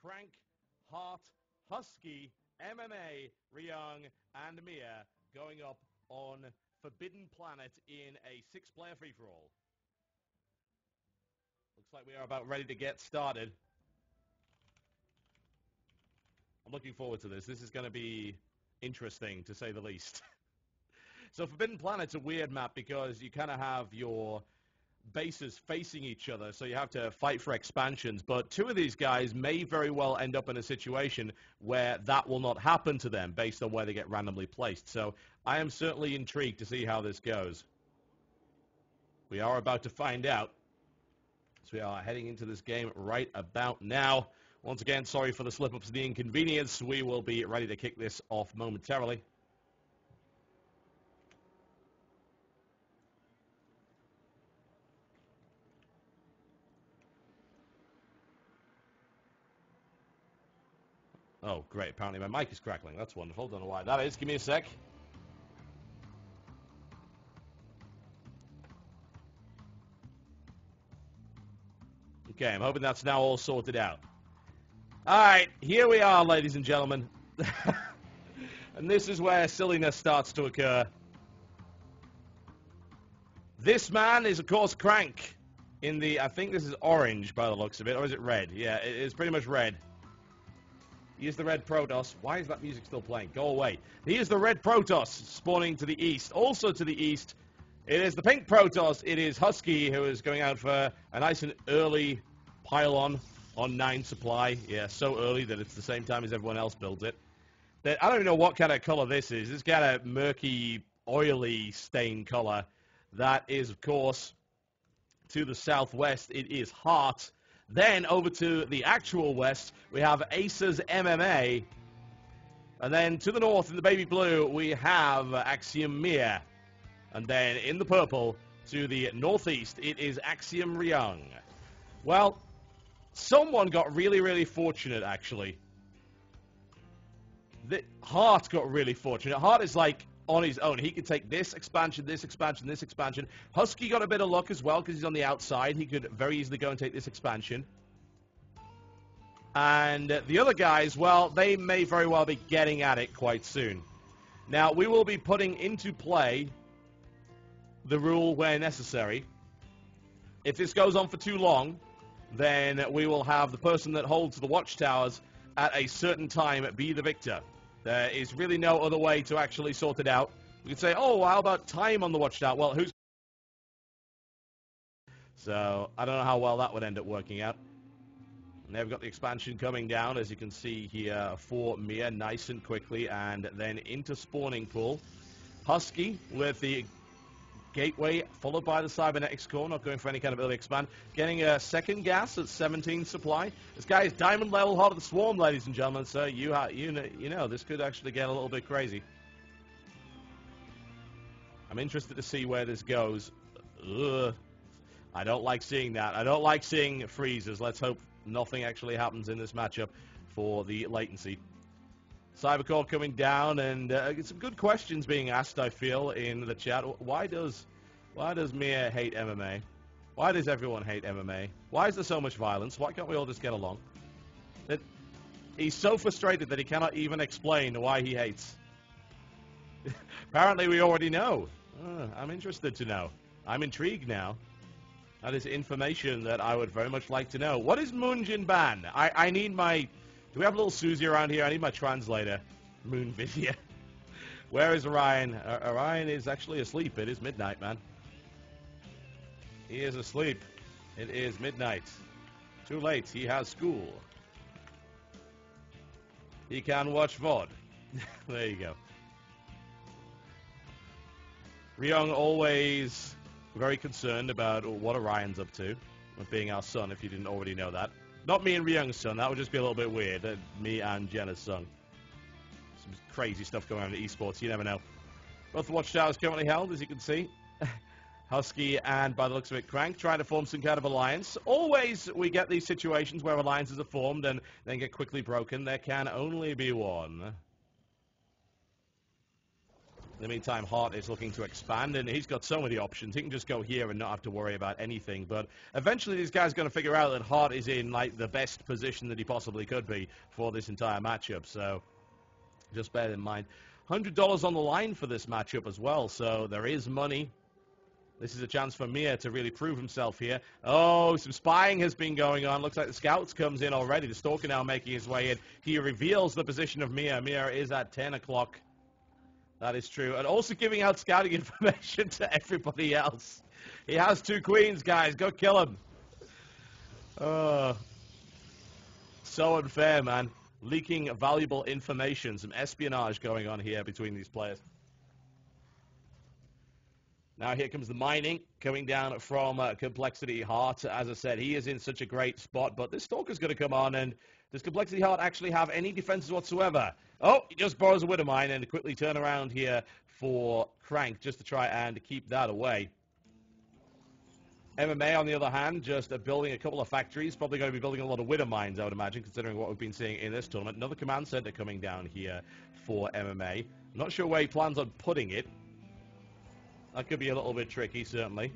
Crank, Heart, Husky, MMA, Ryung, and Mia going up on Forbidden Planet in a 6-player free-for-all. Looks like we are about ready to get started. I'm looking forward to this. This is going to be interesting, to say the least. So Forbidden Planet's a weird map because you kind of have your bases facing each other, so you have to fight for expansions. But two of these guys may very well end up in a situation where that will not happen to them based on where they get randomly placed. So I am certainly intrigued to see how this goes. We are about to find out. So we are heading into this game right about now. Once again, sorry for the slip-ups and the inconvenience. We will be ready to kick this off momentarily. Oh, great. Apparently my mic is crackling. That's wonderful. Don't know why that is. Give me a sec. Okay, I'm hoping that's now all sorted out. All right, here we are, ladies and gentlemen. And this is where silliness starts to occur. This man is, of course, Crank. In the, I think this is orange by the looks of it, or is it red? Yeah, it is pretty much red. He is the red Protoss. Why is that music still playing? Go away. He is the red Protoss spawning to the east. Also to the east, it is the pink Protoss. It is Husky, who is going out for a nice and early pylon on 9 supply. Yeah, so early that it's the same time as everyone else builds it. I don't even know what kind of color this is. This kind of murky, oily stain color. That is, of course, to the southwest, it is Heart. Then over to the actual west, we have Aces MMA. And then to the north, in the baby blue, we have Axiom Mia. And then in the purple, to the northeast, it is Axiom Ryung. Well, someone got really, really fortunate, actually. Heart got really fortunate. Heart is like on his own. He could take this expansion, this expansion, this expansion. Husky got a bit of luck as well because he's on the outside. He could very easily go and take this expansion. And the other guys, well, they may very well be getting at it quite soon. Now, we will be putting into play the rule where necessary. If this goes on for too long, then we will have the person that holds the watchtowers at a certain time be the victor. There is really no other way to actually sort it out. We could say, oh, how about time on the watchtower? Well, who's... So, I don't know how well that would end up working out. And they've got the expansion coming down, as you can see here, for Mia, nice and quickly, and then into spawning pool. Husky with the gateway, followed by the cybernetics core, not going for any kind of early expand. Getting a second gas at 17 supply. This guy is diamond level Heart of the Swarm, ladies and gentlemen, so you know, this could actually get a little bit crazy. I'm interested to see where this goes. Ugh. I don't like seeing that. I don't like seeing freezes. Let's hope nothing actually happens in this matchup for the latency. Cybercore coming down, and some good questions being asked, I feel, in the chat. Why does Mia hate MMA? Why does everyone hate MMA? Why is there so much violence? Why can't we all just get along? He's so frustrated that he cannot even explain why he hates. Apparently we already know. I'm interested to know. I'm intrigued now. That is information that I would very much like to know. What is Moonjin Ban? I need my... Do we have a little Susie around here? I need my translator. Moon Vidya. Where is Orion? Orion is actually asleep. It is midnight, man. He is asleep. It is midnight. Too late. He has school. He can watch VOD. There you go. Ryung always very concerned about what Orion's up to, with being our son, if you didn't already know that. Not me and Ryung's son, that would just be a little bit weird. Me and Jenna's son. Some crazy stuff going on in esports, you never know. Both the watchtowers currently held, as you can see. Husky and, by the looks of it, Crank, trying to form some kind of alliance. Always we get these situations where alliances are formed and then get quickly broken. There can only be one. In the meantime, Hot is looking to expand, and he's got so many options. He can just go here and not have to worry about anything. But eventually, these guys are going to figure out that Hot is in like the best position that he possibly could be for this entire matchup. So just bear in mind. $100 on the line for this matchup as well, so there is money. This is a chance for Mia to really prove himself here. Oh, some spying has been going on. Looks like the scouts comes in already. The Stalker now making his way in. He reveals the position of Mia. Mia is at 10 o'clock. That is true. And also giving out scouting information to everybody else. He has 2 queens, guys. Go kill him. So unfair, man. Leaking valuable information. Some espionage going on here between these players. Now here comes the mining coming down from Complexity Heart. As I said, he is in such a great spot, but this Stalker's going to come on, and does Complexity Heart actually have any defenses whatsoever? Oh, he just borrows a Widow Mine and quickly turn around here for Crank just to try and keep that away. MMA, on the other hand, just building a couple of factories. Probably going to be building a lot of Widow Mines, I would imagine, considering what we've been seeing in this tournament. Another command center coming down here for MMA. Not sure where he plans on putting it. That could be a little bit tricky, certainly.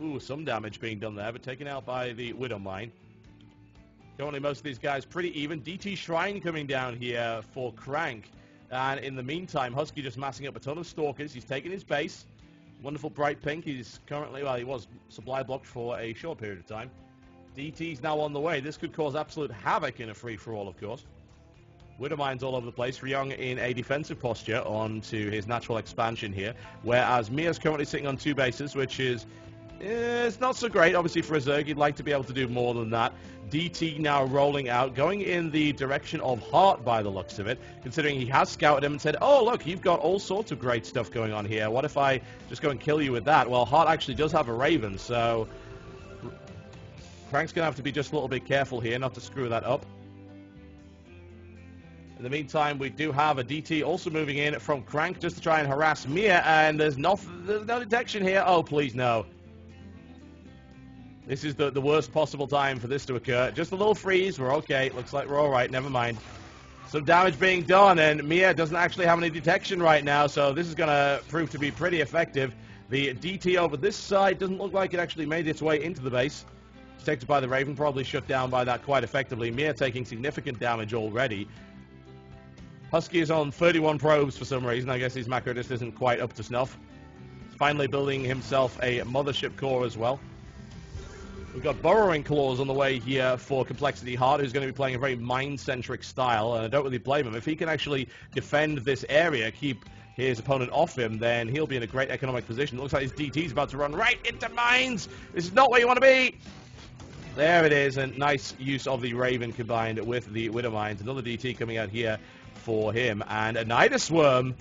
Ooh, some damage being done there, but taken out by the Widow Mine. Currently, most of these guys pretty even. DT Shrine coming down here for Crank. And in the meantime, Husky just massing up a ton of Stalkers. He's taking his base. Wonderful bright pink. He's currently, well, he was supply blocked for a short period of time. DT's now on the way. This could cause absolute havoc in a free-for-all, of course. Widow Mines all over the place. Ryung in a defensive posture onto his natural expansion here. Whereas Mia's currently sitting on 2 bases, which is it's not so great, obviously, for a Zerg. You'd like to be able to do more than that. DT now rolling out, going in the direction of Heart by the looks of it, considering he has scouted him and said, oh, look, you've got all sorts of great stuff going on here. What if I just go and kill you with that? Well, Heart actually does have a Raven, so Crank's going to have to be just a little bit careful here not to screw that up. In the meantime, we do have a DT also moving in from Crank just to try and harass Mia, and there's no detection here. Oh, please, no. This is the worst possible time for this to occur. Just a little freeze. We're okay. Looks like we're all right. Never mind. Some damage being done, and Mia doesn't actually have any detection right now, so this is going to prove to be pretty effective. The DT over this side doesn't look like it actually made its way into the base. Detected by the Raven, probably shut down by that quite effectively. Mia taking significant damage already. Husky is on 31 probes for some reason. I guess his macro just isn't quite up to snuff. He's finally building himself a mothership core as well. We've got Burrowing Claws on the way here for Complexity Heart, who's going to be playing a very mine-centric style, and I don't really blame him. If he can actually defend this area, keep his opponent off him, then he'll be in a great economic position. It looks like his DT's about to run right into mines! This is not where you want to be! There it is, and nice use of the Raven combined with the Widow Mines. Another DT coming out here for him, and a Nidus Swarm.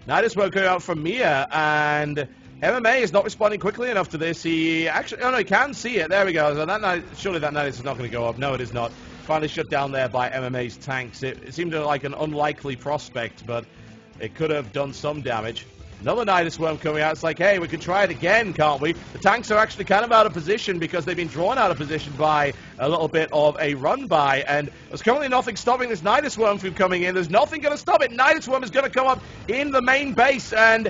Nidus Swarm coming out from Mia, and MMA is not responding quickly enough to this. He actually, oh no, he can see it. There we go. So that surely that Nidus is not going to go up. No, it is not. Finally shut down there by MMA's tanks. It seemed like an unlikely prospect, but it could have done some damage. Another Nidus Worm coming out. It's like, hey, we can try it again, can't we? The tanks are actually kind of out of position because they've been drawn out of position by a little bit of a run-by, and there's currently nothing stopping this Nidus Worm from coming in. There's nothing going to stop it. Nidus Worm is going to come up in the main base, and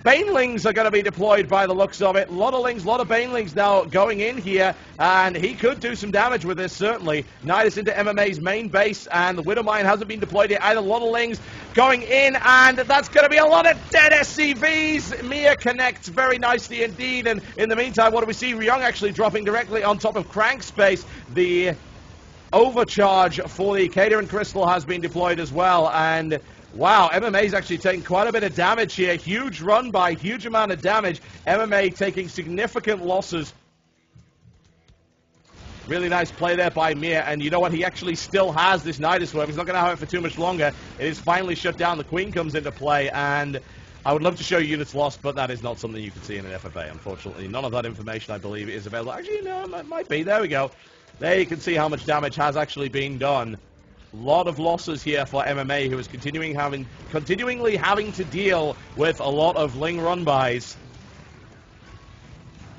Banelings are going to be deployed by the looks of it. A lot of Lings, a lot of Banelings now going in here, and he could do some damage with this, certainly. Nidus into MMA's main base, and the Widow Mine hasn't been deployed yet either. A lot of Lings going in, and that's going to be a lot of dead SCVs. Mia connects very nicely indeed, and in the meantime, what do we see? Ryung actually dropping directly on top of Crank's space. The overcharge for the Cater Crystal has been deployed as well, and wow, MMA's actually taking quite a bit of damage here. Huge run by, huge amount of damage. MMA taking significant losses. Really nice play there by Mia, and you know what? He actually still has this Nidus Worm. He's not going to have it for too much longer. It is finally shut down. The Queen comes into play, and I would love to show you units lost, but that is not something you can see in an FFA, unfortunately. None of that information, I believe, is available. Actually, no, it might be. There we go. There you can see how much damage has actually been done. A lot of losses here for MMA, who is continuingly having to deal with a lot of Ling run-bys.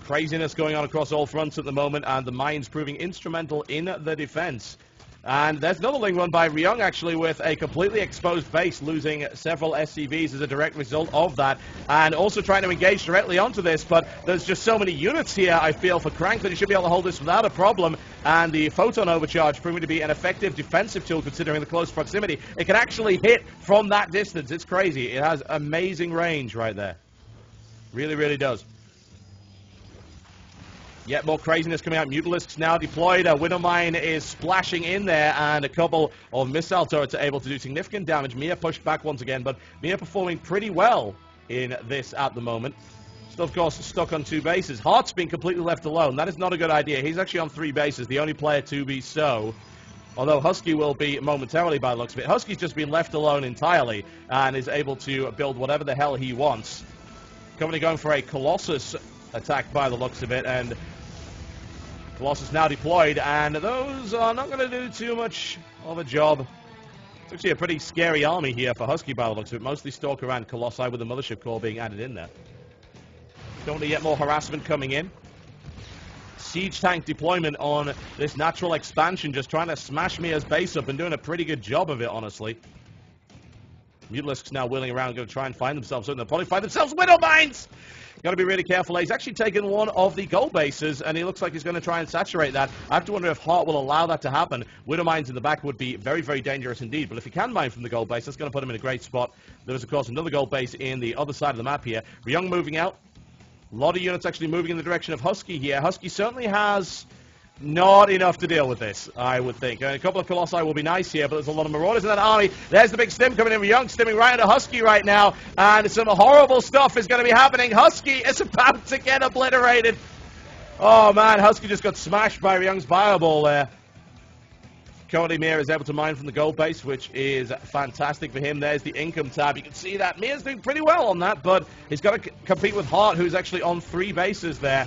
Craziness going on across all fronts at the moment, and the mines proving instrumental in the defense. And there's another Ling run by Ryung, actually, with a completely exposed base, losing several SCVs as a direct result of that. And also trying to engage directly onto this, but there's just so many units here, I feel, for Crank that he should be able to hold this without a problem. And the Photon Overcharge proving to be an effective defensive tool, considering the close proximity. It can actually hit from that distance. It's crazy. It has amazing range right there. Really, really does. Yet more craziness coming out. Mutalisks now deployed. Widowmine is splashing in there, and a couple of missile turrets are able to do significant damage. Mia pushed back once again, but Mia performing pretty well in this at the moment. Still, of course, stuck on 2 bases. HotS being completely left alone. That is not a good idea. He's actually on 3 bases, the only player to be so. Although Husky will be momentarily by the looks of it. Husky's just been left alone entirely and is able to build whatever the hell he wants. Currently going for a Colossus attack by the looks of it, and Colossus now deployed, and those are not going to do too much of a job. It's actually a pretty scary army here for Husky by the looks of it. Mostly Stalker and Colossi with the Mothership Core being added in there. Don't want to get more harassment coming in. Siege tank deployment on this natural expansion, just trying to smash Mia's base up and doing a pretty good job of it, honestly. Mutalisks now wheeling around, going to try and find themselves, so they'll probably find themselves Widow Mines! Got to be really careful. He's actually taken one of the gold bases, and he looks like he's going to try and saturate that. I have to wonder if Hart will allow that to happen. Widow Mines in the back would be very, very dangerous indeed, but if he can mine from the gold base, that's going to put him in a great spot. There is, of course, another gold base in the other side of the map here. Ryung moving out. A lot of units actually moving in the direction of Husky here. Husky certainly has not enough to deal with this, I would think. A couple of Colossi will be nice here, but there's a lot of Marauders in that army. There's the big stim coming in. Ryung stimming right into Husky right now, and some horrible stuff is going to be happening. Husky is about to get obliterated. Oh, man, Husky just got smashed by Ryung's Fireball there. Currently, Mia is able to mine from the gold base, which is fantastic for him. There's the income tab. You can see that. Mia's doing pretty well on that, but he's got to compete with Hart, who's actually on 3 bases there.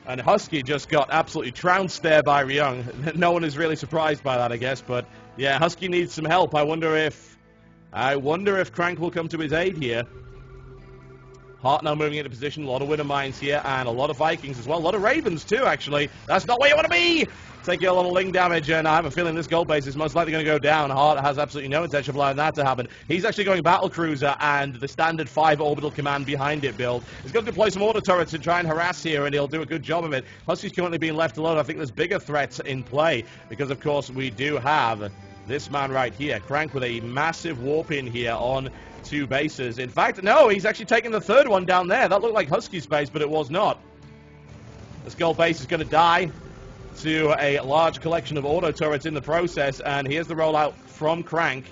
And Husky just got absolutely trounced there by Ryung. No one is really surprised by that, I guess. But, yeah, Husky needs some help. I wonder if Crank will come to his aid here. Hart now moving into position. A lot of Widow Mines here, and a lot of Vikings as well. A lot of Ravens, too, actually. That's not where you want to be! Taking a lot of Ling damage, and I have a feeling this gold base is most likely going to go down. Hart has absolutely no intention of allowing that to happen. He's actually going Battlecruiser and the standard 5 orbital command behind it build. He's going to deploy some auto turrets to try and harass here, and he'll do a good job of it. Husky's currently being left alone. I think there's bigger threats in play, because, of course, we do have this man right here, Crank, with a massive warp in here on 2 bases. In fact, no, he's actually taking the 3rd one down there. That looked like Husky's base, but it was not. This gold base is going to die to a large collection of auto turrets in the process, and here's the rollout from Crank.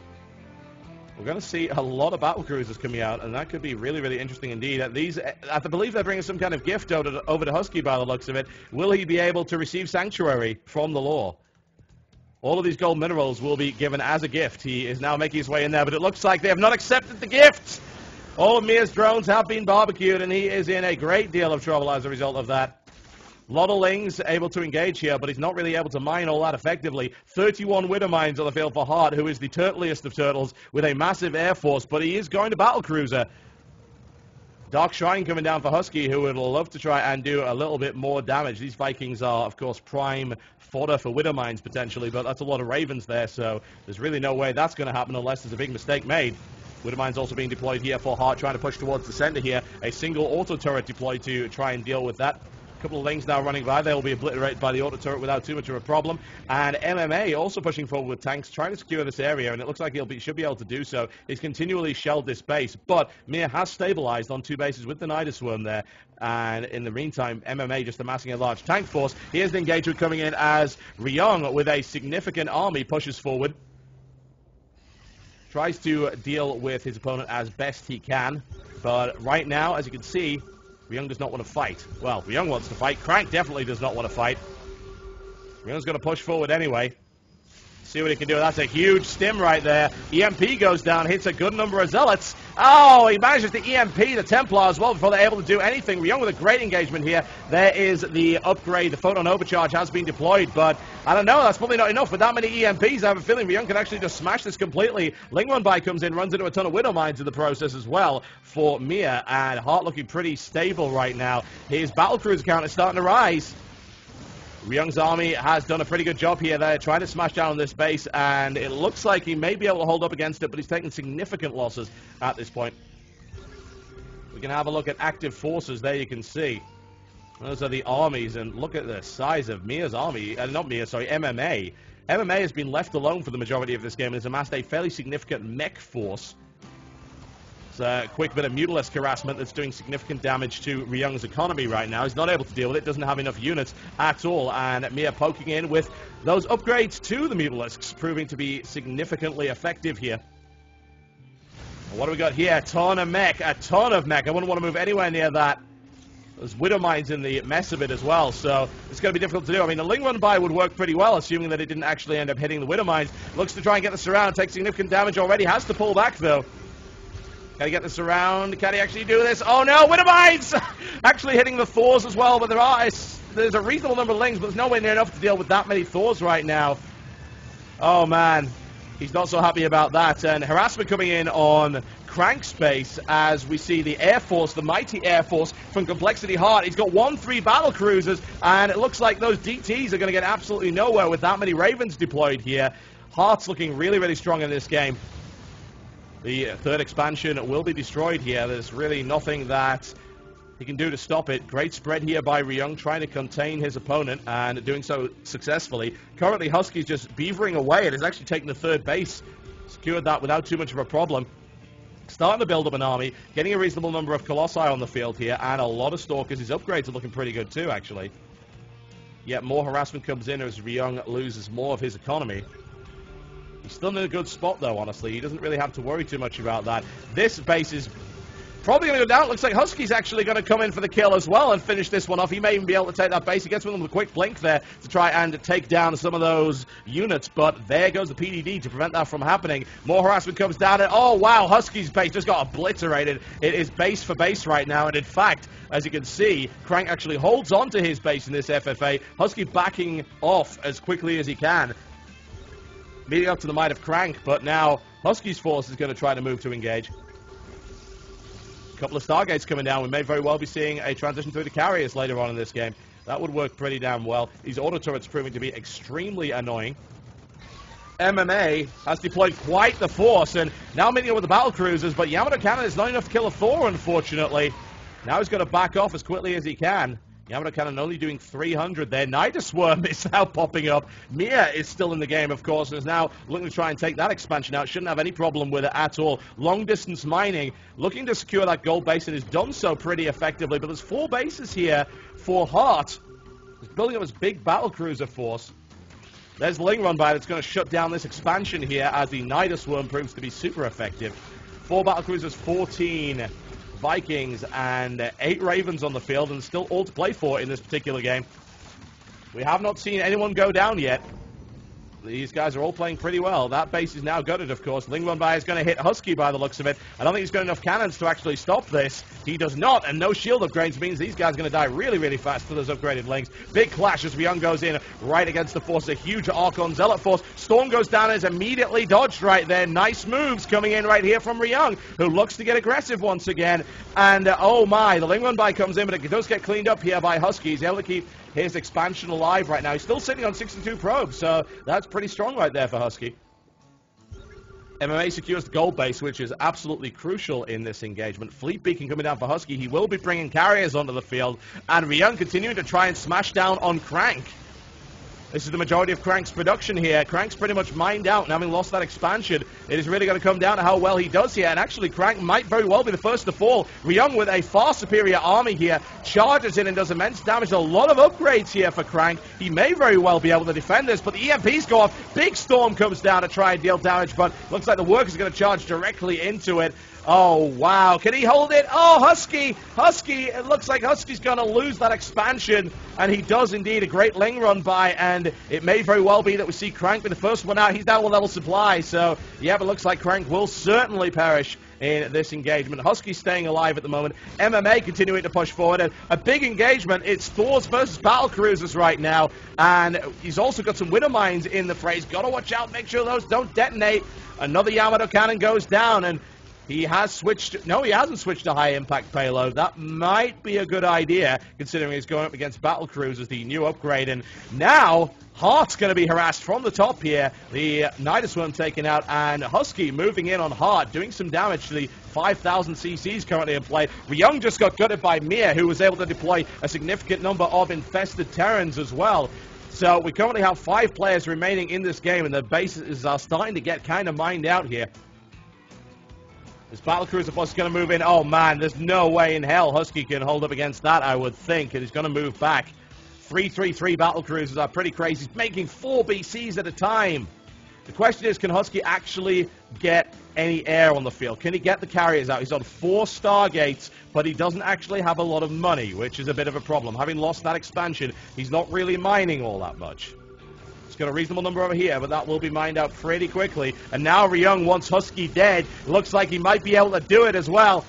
We're going to see a lot of battlecruisers coming out, and that could be really, really interesting indeed. I believe they're bringing some kind of gift over to Husky by the looks of it. Will he be able to receive Sanctuary from the lore? All of these gold minerals will be given as a gift. He is now making his way in there, but it looks like they have not accepted the gift. All of Mia's drones have been barbecued, and he is in a great deal of trouble as a result of that. A lot of Lings able to engage here, but he's not really able to mine all that effectively. 31 Widow Mines on the field for Hart, who is the turtliest of turtles with a massive air force, but he is going to Battlecruiser. Dark Shrine coming down for Husky, who would love to try and do a little bit more damage. These Vikings are, of course, prime fodder for Widow Mines, potentially, but that's a lot of Ravens there, so there's really no way that's going to happen unless there's a big mistake made. Widow Mines also being deployed here for Hart, trying to push towards the center here. A single auto turret deployed to try and deal with that. A couple of Lings now running by. They will be obliterated by the auto turret without too much of a problem. And MMA also pushing forward with tanks, trying to secure this area, and it looks like should be able to do so. He's continually shelled this base, but Mia has stabilized on 2 bases with the Nidus Swarm there. And in the meantime, MMA just amassing a large tank force. Here's the engagement coming in as Ryung, with a significant army, pushes forward. Tries to deal with his opponent as best he can. But right now, as you can see, Ryung does not want to fight. Well, Ryung wants to fight. Crank definitely does not want to fight. Ryung's going to push forward anyway. See what he can do. That's a huge stim right there. EMP goes down, hits a good number of Zealots. Oh, he manages to EMP the Templar as well before they're able to do anything. Ryung with a great engagement here. There is the upgrade. The Photon Overcharge has been deployed, but I don't know. That's probably not enough. With that many EMPs, I have a feeling Ryung can actually just smash this completely. Ling Run By comes in, runs into a ton of Widow Mines in the process as well for Mia, and Hart looking pretty stable right now. His Battlecruiser count is starting to rise. Ryung's army has done a pretty good job here. They're trying to smash down on this base, and it looks like he may be able to hold up against it, but he's taking significant losses at this point. We can have a look at active forces there. You can see those are the armies, and look at the size of Mia's army. Not Mia, sorry, MMA. MMA has been left alone for the majority of this game and has amassed a fairly significant mech force. It's a quick bit of Mutalisk harassment that's doing significant damage to Ryung's economy right now. He's not able to deal with it, doesn't have enough units at all, and Mia poking in with those upgrades to the Mutalisks, proving to be significantly effective here. What do we got here? A ton of mech. I wouldn't want to move anywhere near that. There's Widow Mines in the mess of it as well, so it's going to be difficult to do. I mean, the Ling Run by would work pretty well, assuming that it didn't actually end up hitting the Widow Mines. Looks to try and get this around, takes significant damage already, has to pull back, though. Can he get this around? Can he actually do this? Oh, no, Widow Mines! Actually hitting the Thors as well, but there's a reasonable number of Lings, but there's nowhere near enough to deal with that many Thors right now. Oh, man. He's not so happy about that, and harassment coming in on Crank's base as we see the Air Force, the mighty Air Force from Complexity Heart. He's got 1-3 battle cruisers, and it looks like those DTs are going to get absolutely nowhere with that many Ravens deployed here. Heart's looking really, really strong in this game. The third expansion will be destroyed here. There's really nothing that he can do to stop it. Great spread here by Ryung, trying to contain his opponent, and doing so successfully. Currently, Husky's just beavering away and has actually taken the third base. Secured that without too much of a problem. Starting to build up an army, getting a reasonable number of Colossi on the field here, and a lot of Stalkers. His upgrades are looking pretty good too, actually. Yet more harassment comes in as Ryung loses more of his economy. He's still in a good spot, though, honestly. He doesn't really have to worry too much about that. This base is probably going to go down. It looks like Husky's actually going to come in for the kill as well and finish this one off. He may even be able to take that base. He gets with him with a quick blink there to try and take down some of those units, but there goes the PDD to prevent that from happening. More harassment comes down, and oh wow, Husky's base just got obliterated. It is base for base right now, and in fact, as you can see, Crank actually holds on to his base in this FFA. Husky backing off as quickly as he can, meeting up to the might of Crank, but now Husky's force is going to try to move to engage. Couple of Stargates coming down. We may very well be seeing a transition through the carriers later on in this game. That would work pretty damn well. These auto turrets proving to be extremely annoying. MMA has deployed quite the force, and now meeting up with the battle cruisers, but Yamato Cannon is not enough to kill a Thor, unfortunately. Now he's going to back off as quickly as he can. Yamato Cannon only doing 300 there. Nida Swarm is now popping up. Mia is still in the game, of course, and is now looking to try and take that expansion out. Shouldn't have any problem with it at all. Long-distance mining, looking to secure that gold base, and has done so pretty effectively. But there's 4 bases here for Heart. He's building up his big battle cruiser force. There's the Ling Run by that's going to shut down this expansion here as the Nida Swarm proves to be super effective. 4 battle cruisers, 14 Vikings, and 8 Ravens on the field, and still all to play for in this particular game. We have not seen anyone go down yet. These guys are all playing pretty well. That base is now gutted, of course. Ling Run by is going to hit Husky by the looks of it. I don't think he's got enough cannons to actually stop this. He does not, and no shield upgrades means these guys are going to die really, really fast for those upgraded Lings. Big clash as Ryung goes in right against the force. A huge Archon Zealot force. Storm goes down and is immediately dodged right there. Nice moves coming in right here from Ryung, who looks to get aggressive once again. And, oh my, the Ling Run by comes in, but it does get cleaned up here by Husky. He's able to keep his expansion alive right now. He's still sitting on 62 probes, so that's pretty strong right there for Husky. MMA secures the gold base, which is absolutely crucial in this engagement. Fleet Beacon coming down for Husky. He will be bringing carriers onto the field, and Ryung continuing to try and smash down on Crank. This is the majority of Crank's production here. Crank's pretty much mined out, and having lost that expansion, it is really going to come down to how well he does here. And actually, Crank might very well be the first to fall. Ryung, with a far superior army here, charges in and does immense damage. A lot of upgrades here for Crank. He may very well be able to defend this, but the EMPs go off. Big Storm comes down to try and deal damage, but looks like the Workers are going to charge directly into it. Oh, wow. Can he hold it? Oh, Husky! Husky! It looks like Husky's going to lose that expansion, and he does indeed. A great Ling Run by, and it may very well be that we see Crank be the first one out. He's down with level supply, so yeah, but it looks like Crank will certainly perish in this engagement. Husky staying alive at the moment. MMA continuing to push forward. And a big engagement. It's Thors versus battle cruisers right now, and he's also got some Widow Mines in the phrase. Got to watch out, make sure those don't detonate. Another Yamato Cannon goes down, and He has switched... No, he hasn't switched to high-impact payload. That might be a good idea, considering he's going up against battlecruisers, the new upgrade. And now, HotS going to be harassed from the top here. The Nidusworm taken out, and Husky moving in on Hot, doing some damage to the 5,000 CCs currently in play. Ryung just got gutted by Mia, who was able to deploy a significant number of infested Terrans as well. So we currently have 5 players remaining in this game, and the bases are starting to get kind of mined out here. This battlecruiser bus is going to move in. Oh, man, there's no way in hell Husky can hold up against that, I would think. And he's going to move back. 333 battlecruisers are pretty crazy. He's making 4 BCs at a time. The question is, can Husky actually get any air on the field? Can he get the carriers out? He's on 4 Stargates, but he doesn't actually have a lot of money, which is a bit of a problem. Having lost that expansion, he's not really mining all that much. He's got a reasonable number over here, but that will be mined out pretty quickly. And now Ryung wants Husky dead. Looks like he might be able to do it as well.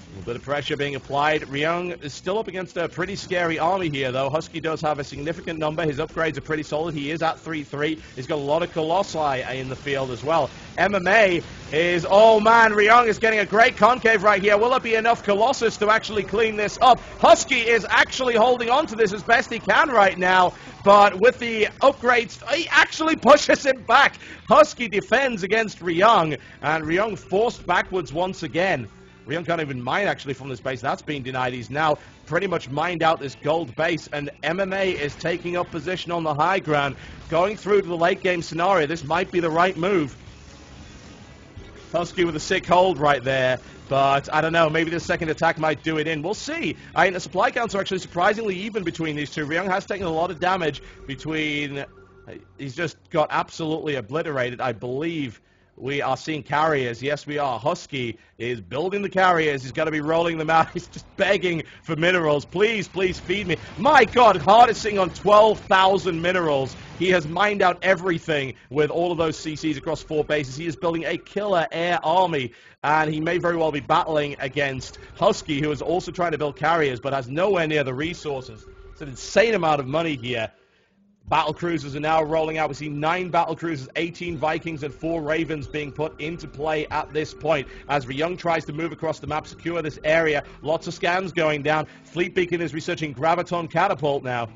A little bit of pressure being applied. Ryung is still up against a pretty scary army here, though. Husky does have a significant number. His upgrades are pretty solid. He is at 3-3. He's got a lot of Colossi in the field as well. MMA is... Oh, man, Ryung is getting a great concave right here. Will it be enough Colossus to actually clean this up? Husky is actually holding on to this as best he can right now, but with the upgrades, he actually pushes him back. Husky defends against Ryung, and Ryung forced backwards once again. Ryung can't even mine, actually, from this base. That's being denied. He's now pretty much mined out this gold base, and MMA is taking up position on the high ground. Going through to the late-game scenario, this might be the right move. Husky with a sick hold right there, but I don't know, maybe the second attack might do it in. We'll see. The supply counts are actually surprisingly even between these two. Ryung has taken a lot of damage between... He's just got absolutely obliterated, I believe. We are seeing carriers. Yes, we are. Husky is building the carriers. He's got to be rolling them out. He's just begging for minerals. Please, please feed me. My God, Hart is sitting on 12,000 minerals. He has mined out everything with all of those CCs across 4 bases. He is building a killer air army, and he may very well be battling against Husky, who is also trying to build carriers, but has nowhere near the resources. It's an insane amount of money here. Battlecruisers are now rolling out. We see 9 battlecruisers, 18 Vikings, and 4 Ravens being put into play at this point as Ryung tries to move across the map, secure this area. Lots of scans going down. Fleet Beacon is researching Graviton Catapult now.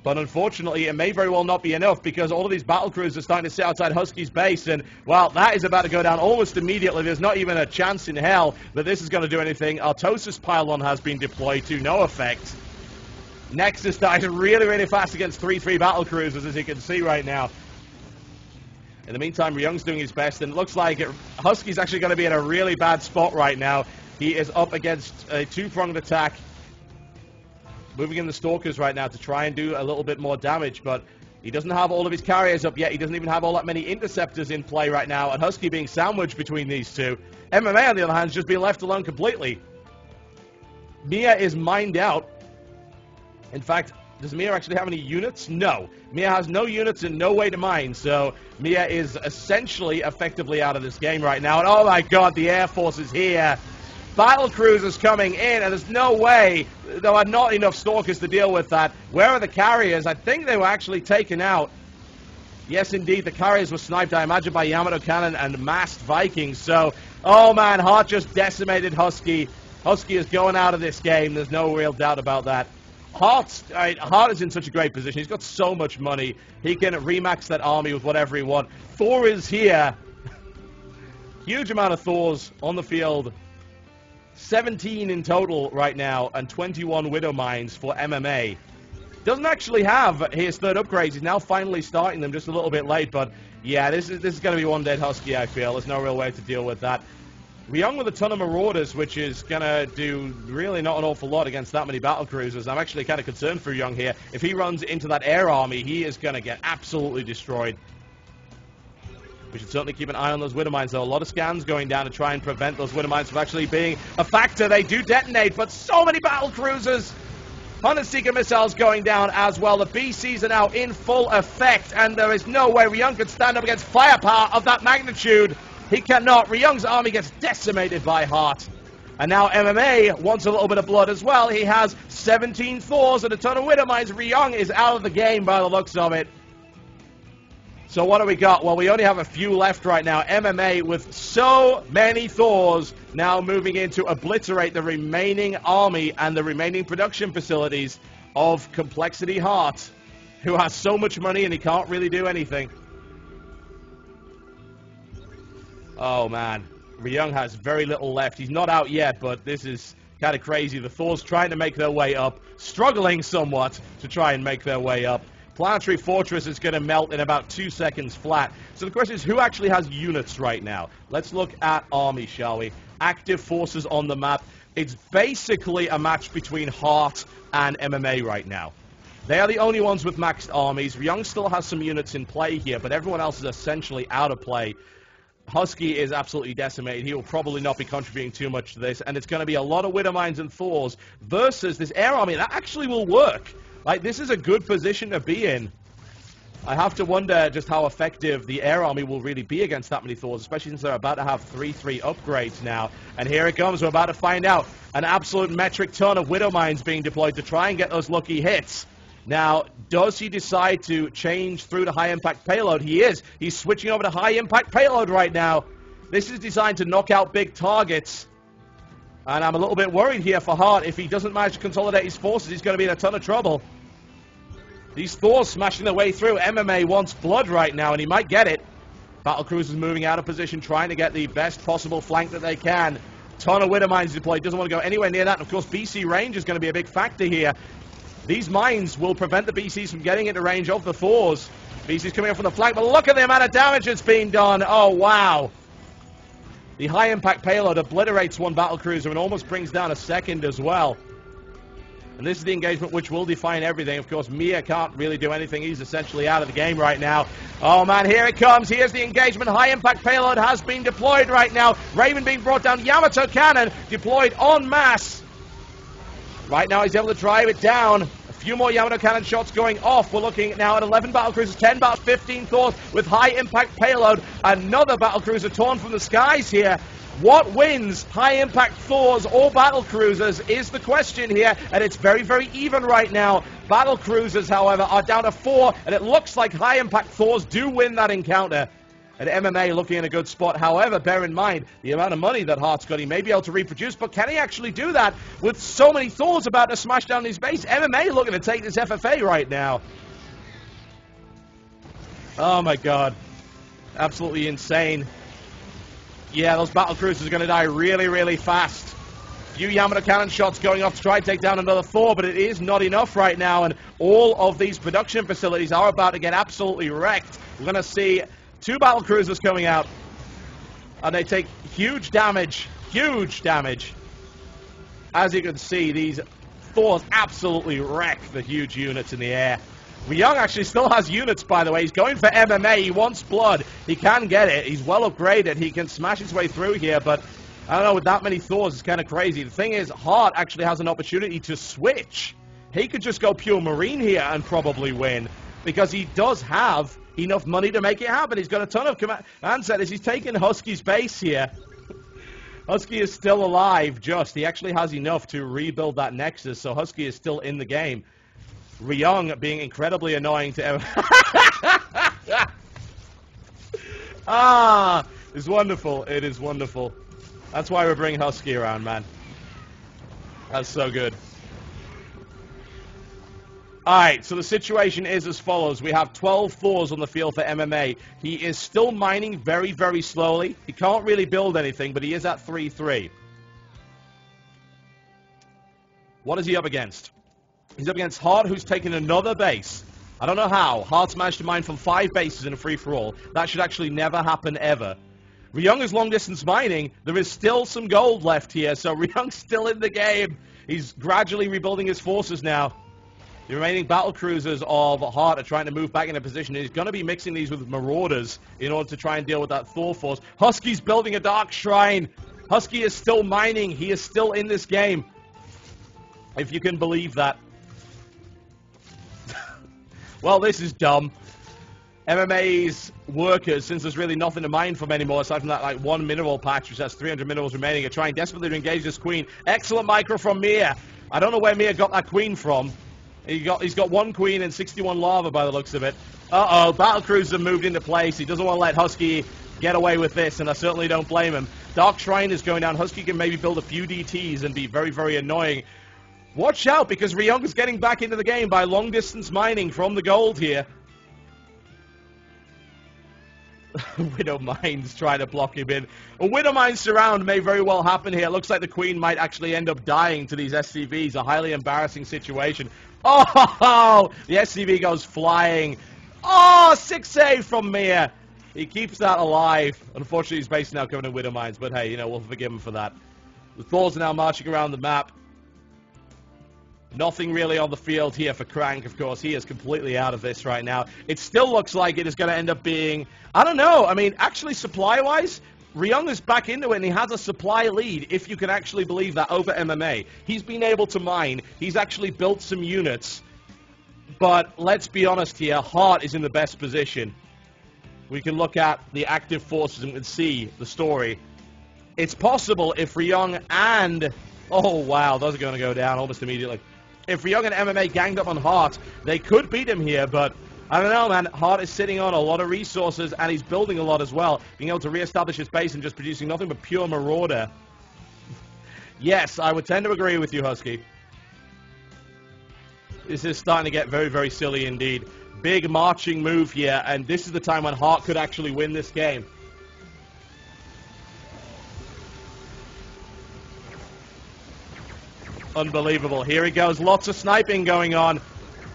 But unfortunately, it may very well not be enough because all of these battlecruisers are starting to sit outside Husky's base, and, well, that is about to go down almost immediately. There's not even a chance in hell that this is going to do anything. Artosis Pylon has been deployed to no effect. Nexus dies really, really fast against 3-3 battlecruisers, as you can see right now. In the meantime, Ryung's doing his best, and it looks like Husky's actually going to be in a really bad spot right now. He is up against a 2-pronged attack. Moving in the Stalkers right now to try and do a little bit more damage, but he doesn't have all of his carriers up yet. He doesn't even have all that many interceptors in play right now, and Husky being sandwiched between these two. MMA, on the other hand, is just being left alone completely. Mia is mined out. In fact, does Mia actually have any units? No. Mia has no units and no way to mine, so Mia is essentially effectively out of this game right now. And oh my God, the Air Force is here. Battlecruisers coming in, and there's no way. There are not enough Stalkers to deal with that. Where are the carriers? I think they were actually taken out. Yes, indeed, the carriers were sniped, I imagine, by Yamato Cannon and massed Vikings. So, oh man, Hart just decimated Husky. Husky is going out of this game. There's no real doubt about that. Hart is in such a great position. He's got so much money. He can remax that army with whatever he wants. Thor is here. Huge amount of Thors on the field. 17 in total right now, and 21 Widow Mines for MMA. Doesn't actually have his 3rd upgrades. He's now finally starting them just a little bit late, but yeah, this is going to be one dead Husky, I feel. There's no real way to deal with that. Ryung with a ton of Marauders, which is going to do really not an awful lot against that many battlecruisers. I'm actually kind of concerned for Ryung here. If he runs into that air army, he is going to get absolutely destroyed. We should certainly keep an eye on those Widow Mines, though. A lot of scans going down to try and prevent those Widow Mines from actually being a factor. They do detonate, but so many battlecruisers. Hunter-Seeker missiles going down as well. The BCs are now in full effect, and there is no way Ryung can stand up against firepower of that magnitude. He cannot. Ryung's army gets decimated by Hart. And now MMA wants a little bit of blood as well. He has 17 Thors and a ton of Widow Mines. Ryung is out of the game by the looks of it. So what do we got? Well, we only have a few left right now. MMA with so many Thors now moving in to obliterate the remaining army and the remaining production facilities of Complexity Heart, who has so much money and he can't really do anything. Oh, man. Ryung has very little left. He's not out yet, but this is kind of crazy. The Thors trying to make their way up, struggling somewhat to try and make their way up. Planetary Fortress is going to melt in about 2 seconds flat. So the question is, who actually has units right now? Let's look at army, shall we? Active forces on the map. It's basically a match between Heart and MMA right now. They are the only ones with maxed armies. Ryung still has some units in play here, but everyone else is essentially out of play. Husky is absolutely decimated. He will probably not be contributing too much to this, and it's going to be a lot of Widowmines and Thors versus this air army. That actually will work. Like, this is a good position to be in. I have to wonder just how effective the air army will really be against that many Thors, especially since they're about to have 3-3 upgrades now. And here it comes. We're about to find out. An absolute metric ton of Widowmines being deployed to try and get those lucky hits. Now, does he decide to change through to high-impact payload? He is. He's switching over to high-impact payload right now. This is designed to knock out big targets. And I'm a little bit worried here for Hart. If he doesn't manage to consolidate his forces, he's going to be in a ton of trouble. These Thors smashing their way through. MMA wants blood right now, and he might get it. Battlecruisers moving out of position, trying to get the best possible flank that they can. Ton of Widowmines deployed. Doesn't want to go anywhere near that. And of course, BC range is going to be a big factor here. These mines will prevent the BCs from getting into range of the Thors. BC's coming up from the flank, but look at the amount of damage that's being done. Oh, wow. The high-impact payload obliterates one battlecruiser and almost brings down a second as well. And this is the engagement which will define everything. Of course, Mia can't really do anything. He's essentially out of the game right now. Oh, man, here it comes. Here's the engagement. High-impact payload has been deployed right now. Raven being brought down. Yamato cannon deployed en masse. Right now, he's able to drive it down. A few more Yamato cannon shots going off. We're looking now at 11 battlecruisers, 10 battles, 15 Thors with high-impact payload. Another battlecruiser torn from the skies here. What wins, high-impact Thors or battlecruisers, is the question here, and it's very, very even right now. Battlecruisers, however, are down to 4, and it looks like high-impact Thors do win that encounter. And MMA looking in a good spot. However, bear in mind the amount of money that Hart's got. He may be able to reproduce, but can he actually do that with so many Thors about to smash down his base? MMA looking to take this FFA right now. Oh my god. Absolutely insane. Yeah, those battlecruisers are going to die really, really fast. Few Yamato cannon shots going off to try and take down another Thor, but it is not enough right now, and all of these production facilities are about to get absolutely wrecked. We're going to see 2 battlecruisers coming out, and they take huge damage. Huge damage. As you can see, these Thors absolutely wreck the huge units in the air. Ryung actually still has units, by the way. He's going for MMA. He wants blood. He can get it. He's well upgraded. He can smash his way through here, but I don't know, with that many Thors, it's kind of crazy. The thing is, Hart actually has an opportunity to switch. He could just go pure Marine here and probably win, because he does have enough money to make it happen. He's got a ton of command centers. He's taking Husky's base here. Husky is still alive, just. He actually has enough to rebuild that Nexus, so Husky is still in the game. Ryung being incredibly annoying to everyone. It's wonderful. It is wonderful. That's why we're bringing Husky around, man. That's so good. Alright, so the situation is as follows. We have 12 Thors on the field for MMA. He is still mining very, very slowly. He can't really build anything, but he is at 3-3. What is he up against? He's up against Hart, who's taken another base. I don't know how. Hart's managed to mine from 5 bases in a free-for-all. That should actually never happen, ever. Ryung is long-distance mining. There is still some gold left here, so Ryung's still in the game. He's gradually rebuilding his forces now. The remaining battlecruisers of Hart are trying to move back into position. He's going to be mixing these with Marauders in order to try and deal with that Thor force. Husky's building a Dark Shrine. Husky is still mining. He is still in this game, if you can believe that. Well, this is dumb. MMA's workers, since there's really nothing to mine from anymore, aside from that like 1 mineral patch, which has 300 minerals remaining, are trying desperately to engage this queen. Excellent micro from Mia. I don't know where Mia got that queen from. He's got 1 queen and 61 lava by the looks of it. Uh-oh, Battlecruiser moved into place. He doesn't want to let Husky get away with this, and I certainly don't blame him. Dark Shrine is going down. Husky can maybe build a few DTs and be very, very annoying. Watch out, because Ryung is getting back into the game by long-distance mining from the gold here. Widowmine's trying to block him in. A Widowmine surround may very well happen here. It looks like the Queen might actually end up dying to these SCVs. A highly embarrassing situation. Oh, the SCV goes flying. Oh, 6 from Mia. He keeps that alive. Unfortunately, his base is now covered in Widowmines, but hey, you know, we'll forgive him for that. The Thors are now marching around the map. Nothing really on the field here for Crank, of course. He is completely out of this right now. It still looks like it is going to end up being... I don't know. I mean, actually, supply-wise, Ryung is back into it, and he has a supply lead, if you can actually believe that, over MMA. He's been able to mine. He's actually built some units. But let's be honest here, Hart is in the best position. We can look at the active forces and we can see the story. It's possible if Ryung and... Oh, wow, those are going to go down almost immediately. If Ryung and MMA ganged up on Hart, they could beat him here, but I don't know, man. Hart is sitting on a lot of resources, and he's building a lot as well, being able to reestablish his base and just producing nothing but pure marauder. Yes, I would tend to agree with you, Husky. This is starting to get very, very silly indeed. Big marching move here, and this is the time when Hart could actually win this game. Unbelievable. Here he goes. Lots of sniping going on,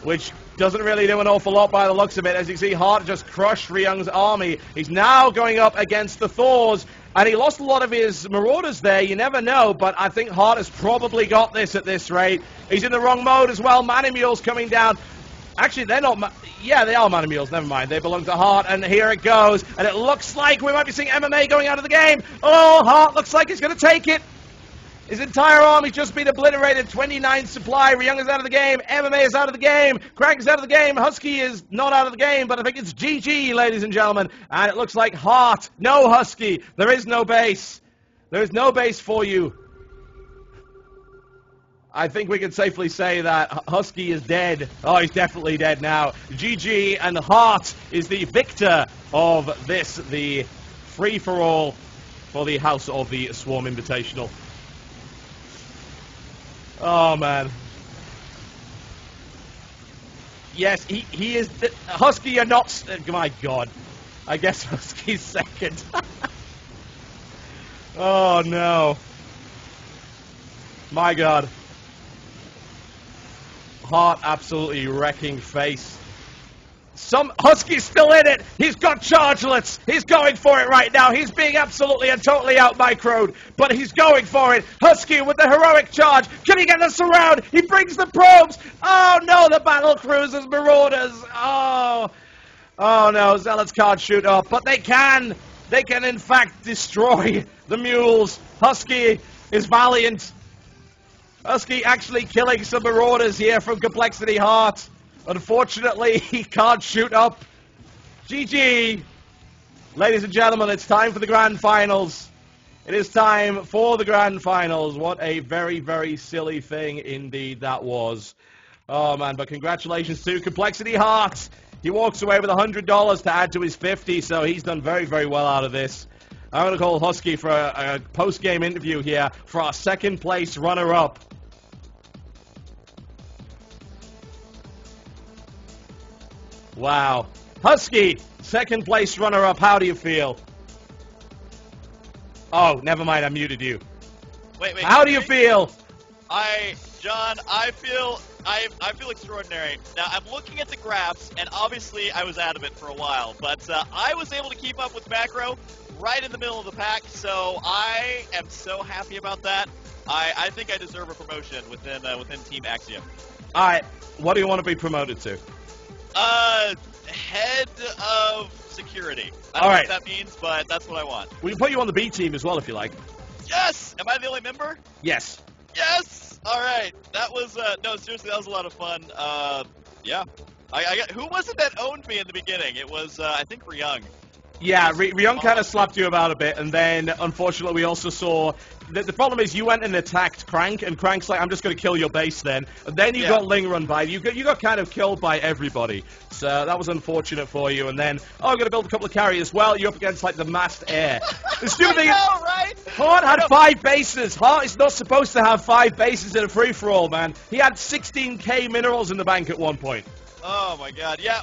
which doesn't really do an awful lot by the looks of it. As you see, Hart just crushed Ryung's army. He's now going up against the Thors, and he lost a lot of his marauders there. You never know, but I think Hart has probably got this at this rate. He's in the wrong mode as well. Manimules coming down. Actually, they're not... Yeah, they are Manimules. Never mind. They belong to Hart, and here it goes. And it looks like we might be seeing MMA going out of the game. Oh, Hart looks like he's going to take it. His entire army's just been obliterated. 29 supply. Ryung is out of the game. MMA is out of the game. Crank is out of the game. Husky is not out of the game, but I think it's GG, ladies and gentlemen. And it looks like Hart. No Husky. There is no base. There is no base for you. I think we can safely say that Husky is dead. Oh, he's definitely dead now. GG, and Hart is the victor of this, the free-for-all for the House of the Swarm Invitational. Oh, man. Yes, he is... Husky, you're not... My God. I guess Husky's second. Oh, no. My God. Hart absolutely wrecking face. Husky's still in it. He's got chargelets. He's going for it right now. He's being absolutely and totally out-microed, but he's going for it. Husky with the heroic charge. Can he get the surround? He brings the probes. Oh, no, the battle cruisers, marauders. Oh no, Zealots can't shoot up, but they can. They can, in fact, destroy the mules. Husky is valiant. Husky actually killing some marauders here from Complexity Heart. Unfortunately, he can't shoot up. GG. Ladies and gentlemen, it's time for the Grand Finals. It is time for the Grand Finals. What a very, very silly thing indeed that was. Oh, man, but congratulations to Complexity Heart. He walks away with $100 to add to his 50, so he's done very, very well out of this. I'm going to call Husky for a post-game interview here for our second-place runner-up. Wow. Husky, second place runner-up, how do you feel? Oh, never mind, I muted you. Wait. How do you feel? John, I feel extraordinary. Now, I'm looking at the graphs, and obviously I was out of it for a while, but I was able to keep up with Macro right in the middle of the pack, so I am so happy about that. I think I deserve a promotion within Team Axiom. All right, what do you want to be promoted to? Head of security. I don't know what that means, but that's what I want. We can put you on the B team as well if you like. Yes! Am I the only member? Yes. Yes! Alright. That was, no, seriously, that was a lot of fun. Yeah. I got, who was it that owned me in the beginning? It was, I think Ryung. Yeah, Ryung kind of slapped you about a bit, and then unfortunately we also saw the problem is you went and attacked Crank, and Crank's like, I'm just going to kill your base then. And then you got Ling run by. You got kind of killed by everybody. So that was unfortunate for you. And then, I'm going to build a couple of carriers. Well, you're up against like the massed air. The stupid thing is, right? Hart had 5 bases. Hart is not supposed to have 5 bases in a free-for-all, man. He had 16k minerals in the bank at one point. Oh my god, yeah,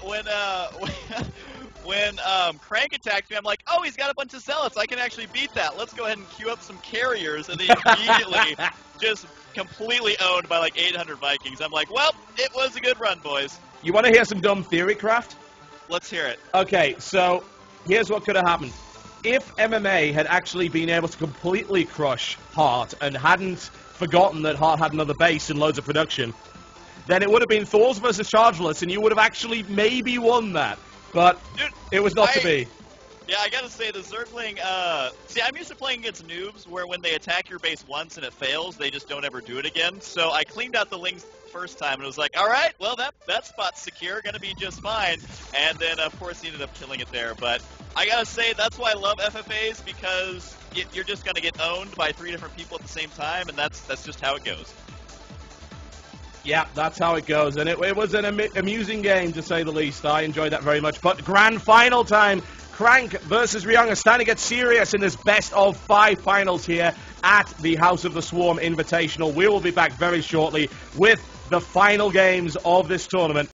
when Crank attacked me, I'm like, oh, he's got a bunch of zealots, I can actually beat that. Let's go ahead and queue up some carriers, and then immediately just completely owned by like 800 Vikings. I'm like, well, it was a good run, boys. You want to hear some dumb theory, Craft? Let's hear it. Okay, so here's what could have happened. If MMA had actually been able to completely crush Hart and hadn't forgotten that Hart had another base and loads of production, then it would have been Thors versus Chargeless, and you would have actually maybe won that. But dude, it was not to be. Yeah, I gotta say, the Zergling, see, I'm used to playing against noobs where when they attack your base once and it fails, they just don't ever do it again. So I cleaned out the Lings first time and it was like, alright, well, that spot's secure, gonna be just fine. And then, of course, he ended up killing it there. But I gotta say, that's why I love FFAs, because you're just gonna get owned by 3 different people at the same time, and that's just how it goes. Yeah, that's how it goes, and it was an amusing game, to say the least. I enjoyed that very much. But grand final time, Crank versus Ryung is starting to get serious in this best-of-5 finals here at the House of the Swarm Invitational. We will be back very shortly with the final games of this tournament.